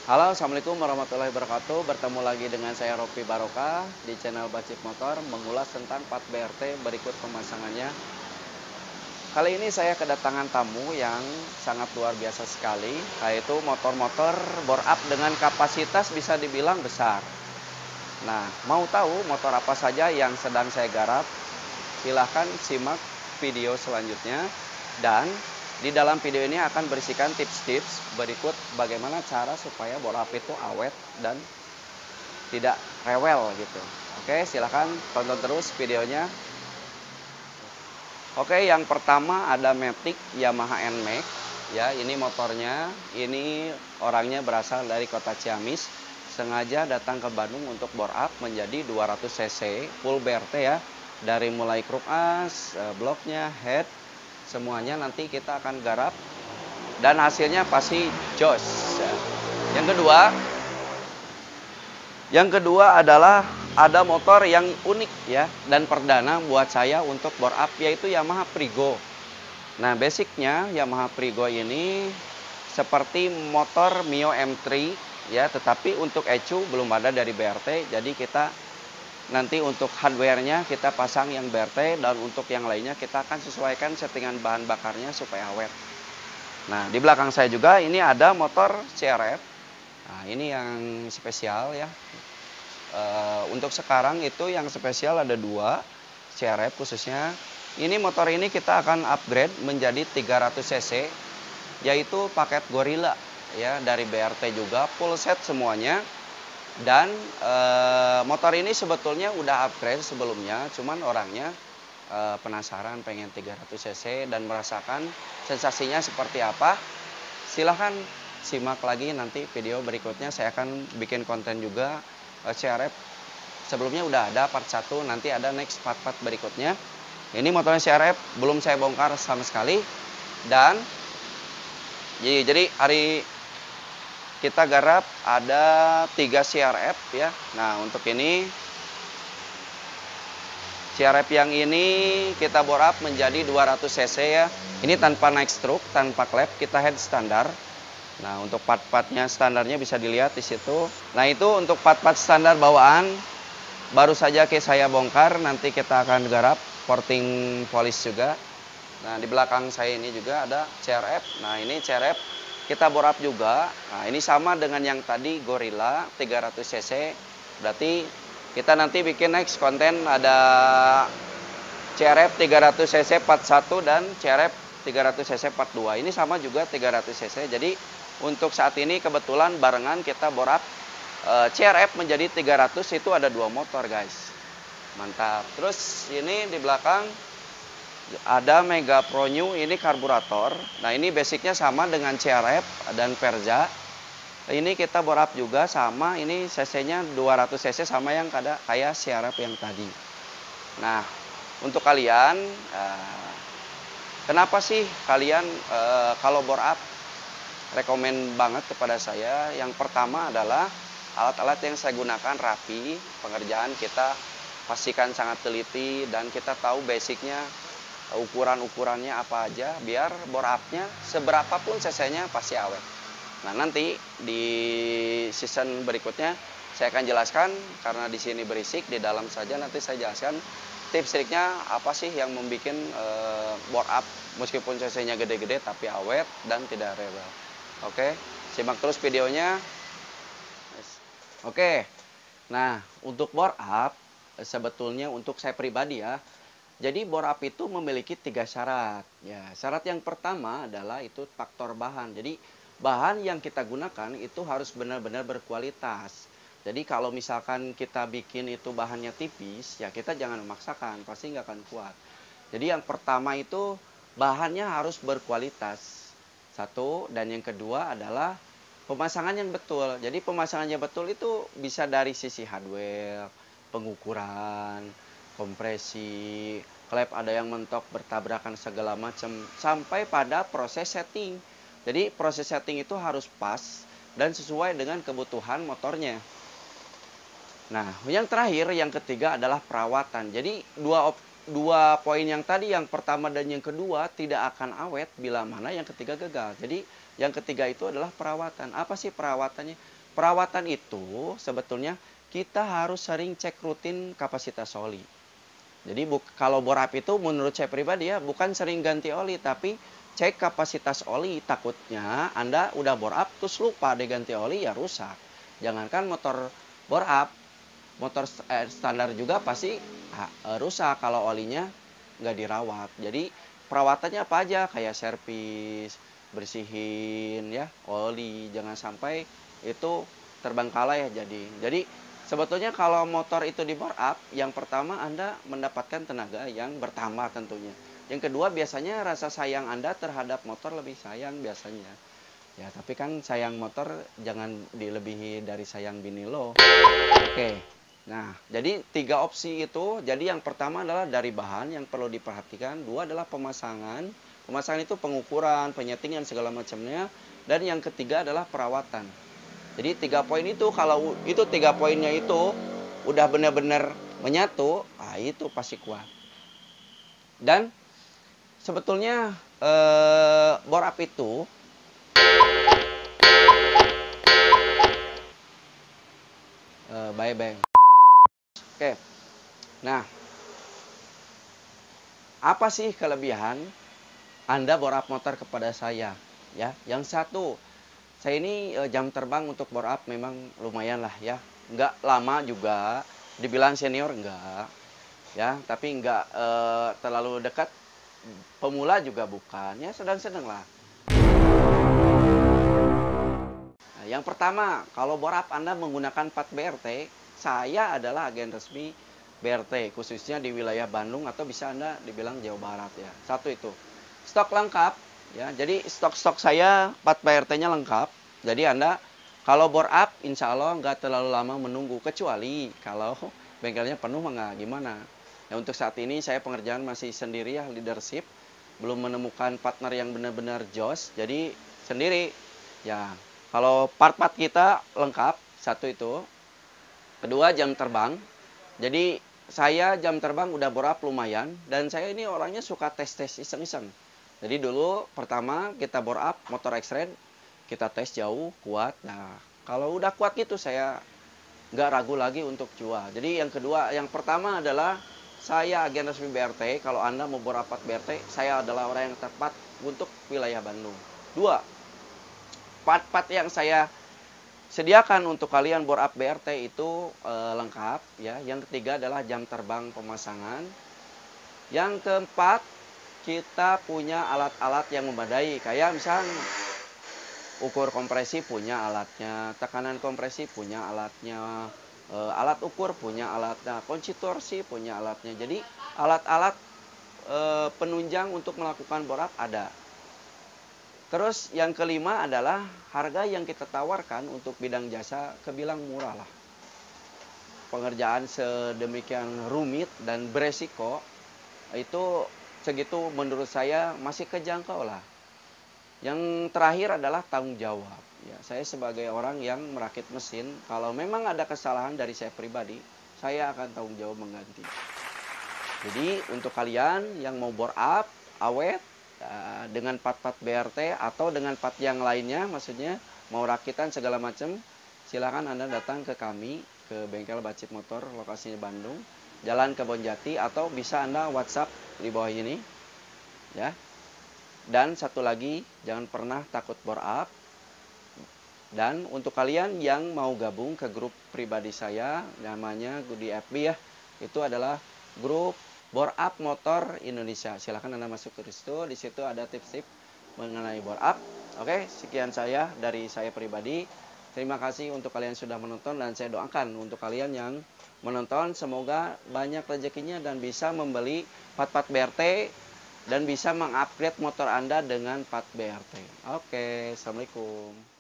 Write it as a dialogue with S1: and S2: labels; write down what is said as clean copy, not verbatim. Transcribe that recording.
S1: Halo, assalamualaikum warahmatullahi wabarakatuh. Bertemu lagi dengan saya Ropi Barokah di channel Bacip Motor mengulas tentang 4BRT berikut pemasangannya. Kali ini saya kedatangan tamu yang sangat luar biasa sekali, yaitu motor-motor bore up dengan kapasitas bisa dibilang besar. Nah, mau tahu motor apa saja yang sedang saya garap? Silahkan simak video selanjutnya. Dan di dalam video ini akan berisikan tips-tips berikut bagaimana cara supaya bore up itu awet dan tidak rewel gitu. Oke, silahkan tonton terus videonya. Oke, yang pertama ada Matic Yamaha NMAX. Ya, ini motornya. Ini orangnya berasal dari kota Ciamis. Sengaja datang ke Bandung untuk bore up menjadi 200 cc full BRT ya. Dari mulai kruk as, bloknya, head, semuanya nanti kita akan garap dan hasilnya pasti jos. Yang kedua adalah ada motor yang unik ya dan perdana buat saya untuk bore up, yaitu Yamaha Prigo. Nah, basicnya Yamaha Prigo ini seperti motor Mio M3 ya, tetapi untuk ECU belum ada dari BRT. Jadi kita nanti untuk hardware-nya kita pasang yang BRT, dan untuk yang lainnya kita akan sesuaikan settingan bahan bakarnya supaya awet. Nah, di belakang saya juga ini ada motor CRF. Nah, ini yang spesial ya. Untuk sekarang itu yang spesial ada 2 CRF khususnya. Ini motor ini kita akan upgrade menjadi 300 cc, yaitu paket Gorilla ya, dari BRT juga full set semuanya. Dan motor ini sebetulnya udah upgrade sebelumnya, cuman orangnya penasaran pengen 300 cc dan merasakan sensasinya seperti apa. Silahkan simak lagi nanti video berikutnya. Saya akan bikin konten juga CRF. Sebelumnya udah ada part 1, nanti ada next part-part berikutnya. Ini motornya CRF belum saya bongkar sama sekali. Dan jadi hari kita garap ada 3 CRF ya. Nah, untuk ini CRF yang ini kita bore up menjadi 200 cc ya. Ini tanpa naik stroke, tanpa klep, kita head standar. Nah, untuk part-partnya standarnya bisa dilihat di situ. Nah, itu untuk part-part standar bawaan baru saja saya bongkar, nanti kita akan garap porting polish juga. Nah, di belakang saya ini juga ada CRF. Nah, ini CRF kita bore up juga. Nah, ini sama dengan yang tadi Gorilla 300 cc. Berarti kita nanti bikin next konten ada CRF 300 cc part 1 dan CRF 300 cc part 2. Ini sama juga 300 cc. Jadi untuk saat ini kebetulan barengan kita bore up CRF menjadi 300, itu ada 2 motor guys. Mantap. Terus ini di belakang ada Mega Pro New, ini karburator. Nah, ini basicnya sama dengan CRF dan Verza. Ini kita bore up juga sama, ini cc-nya 200 cc sama yang kayak CRF yang tadi. Nah, untuk kalian kenapa sih kalian kalau bore up rekomen banget kepada saya? Yang pertama adalah alat-alat yang saya gunakan rapi, pengerjaan kita pastikan sangat teliti, dan kita tahu basicnya ukuran-ukurannya apa aja, biar bore up-nya seberapapun cc-nya pasti awet. Nah, nanti di season berikutnya saya akan jelaskan, karena di sini berisik, di dalam saja nanti saya jelaskan tips-triknya apa sih yang membuat bore up meskipun cc-nya gede-gede tapi awet dan tidak rewel. Oke, simak terus videonya. Oke, nah untuk bore up sebetulnya untuk saya pribadi ya, jadi bore up itu memiliki 3 syarat. Ya, syarat yang pertama adalah itu faktor bahan. Jadi bahan yang kita gunakan itu harus benar-benar berkualitas. Jadi kalau misalkan kita bikin itu bahannya tipis, ya kita jangan memaksakan, pasti nggak akan kuat. Jadi yang pertama itu bahannya harus berkualitas. Satu, dan yang kedua adalah pemasangan yang betul. Jadi pemasangannya betul itu bisa dari sisi hardware, pengukuran, kompresi, klep ada yang mentok bertabrakan segala macam, sampai pada proses setting. Jadi proses setting itu harus pas dan sesuai dengan kebutuhan motornya. Nah, yang terakhir, yang ketiga adalah perawatan. Jadi dua poin yang tadi, yang pertama dan yang kedua tidak akan awet bila mana yang ketiga gagal. Jadi Yang ketiga itu adalah perawatan. Apa sih perawatannya? Perawatan itu sebetulnya kita harus sering cek rutin kapasitas oli. Jadi kalau bore up itu menurut saya pribadi ya bukan sering ganti oli, tapi cek kapasitas oli. Takutnya Anda udah bore up terus lupa deh ganti oli, ya rusak. Jangankan motor bore up, motor standar juga pasti rusak kalau olinya nggak dirawat. Jadi perawatannya apa aja, kayak servis, bersihin ya oli, jangan sampai itu terbengkalai ya. Jadi sebetulnya kalau motor itu di bore up, yang pertama Anda mendapatkan tenaga yang bertambah tentunya. Yang kedua biasanya rasa sayang Anda terhadap motor lebih sayang biasanya. Ya, tapi kan sayang motor jangan dilebihi dari sayang bini lo. Oke. Nah, jadi 3 opsi itu. Jadi yang pertama adalah dari bahan yang perlu diperhatikan. 2 adalah pemasangan. Pemasangan itu pengukuran, penyetingan segala macamnya. Dan yang ketiga adalah perawatan. Jadi 3 poin itu, kalau itu 3 poinnya itu udah benar-benar menyatu, itu pasti kuat. Dan sebetulnya bore up itu bye-bye. Oke. Nah, apa sih kelebihan Anda bore up motor kepada saya? Ya, yang satu, saya ini jam terbang untuk bore up memang lumayan lah ya. Nggak lama juga, dibilang senior enggak. Ya, tapi nggak terlalu dekat. Pemula juga bukan, ya sedang-sedang lah. Nah, yang pertama, kalau bore up Anda menggunakan plat BRT, saya adalah agen resmi BRT, khususnya di wilayah Bandung atau bisa Anda dibilang Jawa Barat ya. Satu itu. Stok lengkap, ya. Jadi stok-stok saya plat BRT-nya lengkap. Jadi Anda kalau bore up, insya Allah nggak terlalu lama menunggu. Kecuali kalau bengkelnya penuh, nggak gimana. Ya, untuk saat ini saya pengerjaan masih sendiri ya, leadership. Belum menemukan partner yang benar-benar jos, jadi sendiri. Ya, kalau part-part kita lengkap, satu itu. Kedua, jam terbang. Jadi saya jam terbang udah bore up lumayan, dan saya ini orangnya suka tes-tes iseng-iseng. Jadi dulu pertama kita bore up motor X-Red, kita tes jauh, kuat. Nah, kalau udah kuat gitu saya nggak ragu lagi untuk jual. Jadi yang kedua, yang pertama adalah saya agen resmi BRT. Kalau Anda mau bore up BRT, saya adalah orang yang tepat untuk wilayah Bandung. Dua, part-part yang saya sediakan untuk kalian bore up BRT itu lengkap ya. Yang ketiga adalah jam terbang pemasangan. Yang keempat, kita punya alat-alat yang memadai, kayak misalnya ukur kompresi punya alatnya, tekanan kompresi punya alatnya, alat ukur punya alatnya, kunci torsi punya alatnya. Jadi alat-alat penunjang untuk melakukan bore up ada. Terus yang kelima adalah harga yang kita tawarkan untuk bidang jasa kebilang murah lah. Pengerjaan sedemikian rumit dan beresiko itu segitu menurut saya masih kejangkau lah. Yang terakhir adalah tanggung jawab. Ya, saya sebagai orang yang merakit mesin, kalau memang ada kesalahan dari saya pribadi, saya akan tanggung jawab mengganti. Jadi untuk kalian yang mau bore up, awet, dengan part-part BRT atau dengan part yang lainnya, maksudnya mau rakitan segala macam, silakan Anda datang ke kami, ke bengkel Bacip Motor, lokasinya Bandung, Jalan Kebonjati, atau bisa Anda WhatsApp di bawah ini. Ya. Dan satu lagi, jangan pernah takut bore up. Dan untuk kalian yang mau gabung ke grup pribadi saya, namanya di FB ya, itu adalah grup Bore Up Motor Indonesia. Silahkan Anda masuk ke situ. Di situ ada tips-tips mengenai bore up. Oke, sekian saya dari saya pribadi. Terima kasih untuk kalian sudah menonton, dan saya doakan untuk kalian yang menonton semoga banyak rezekinya dan bisa membeli part-part BRT dan bisa mengupgrade motor Anda dengan part BRT. Oke, assalamualaikum.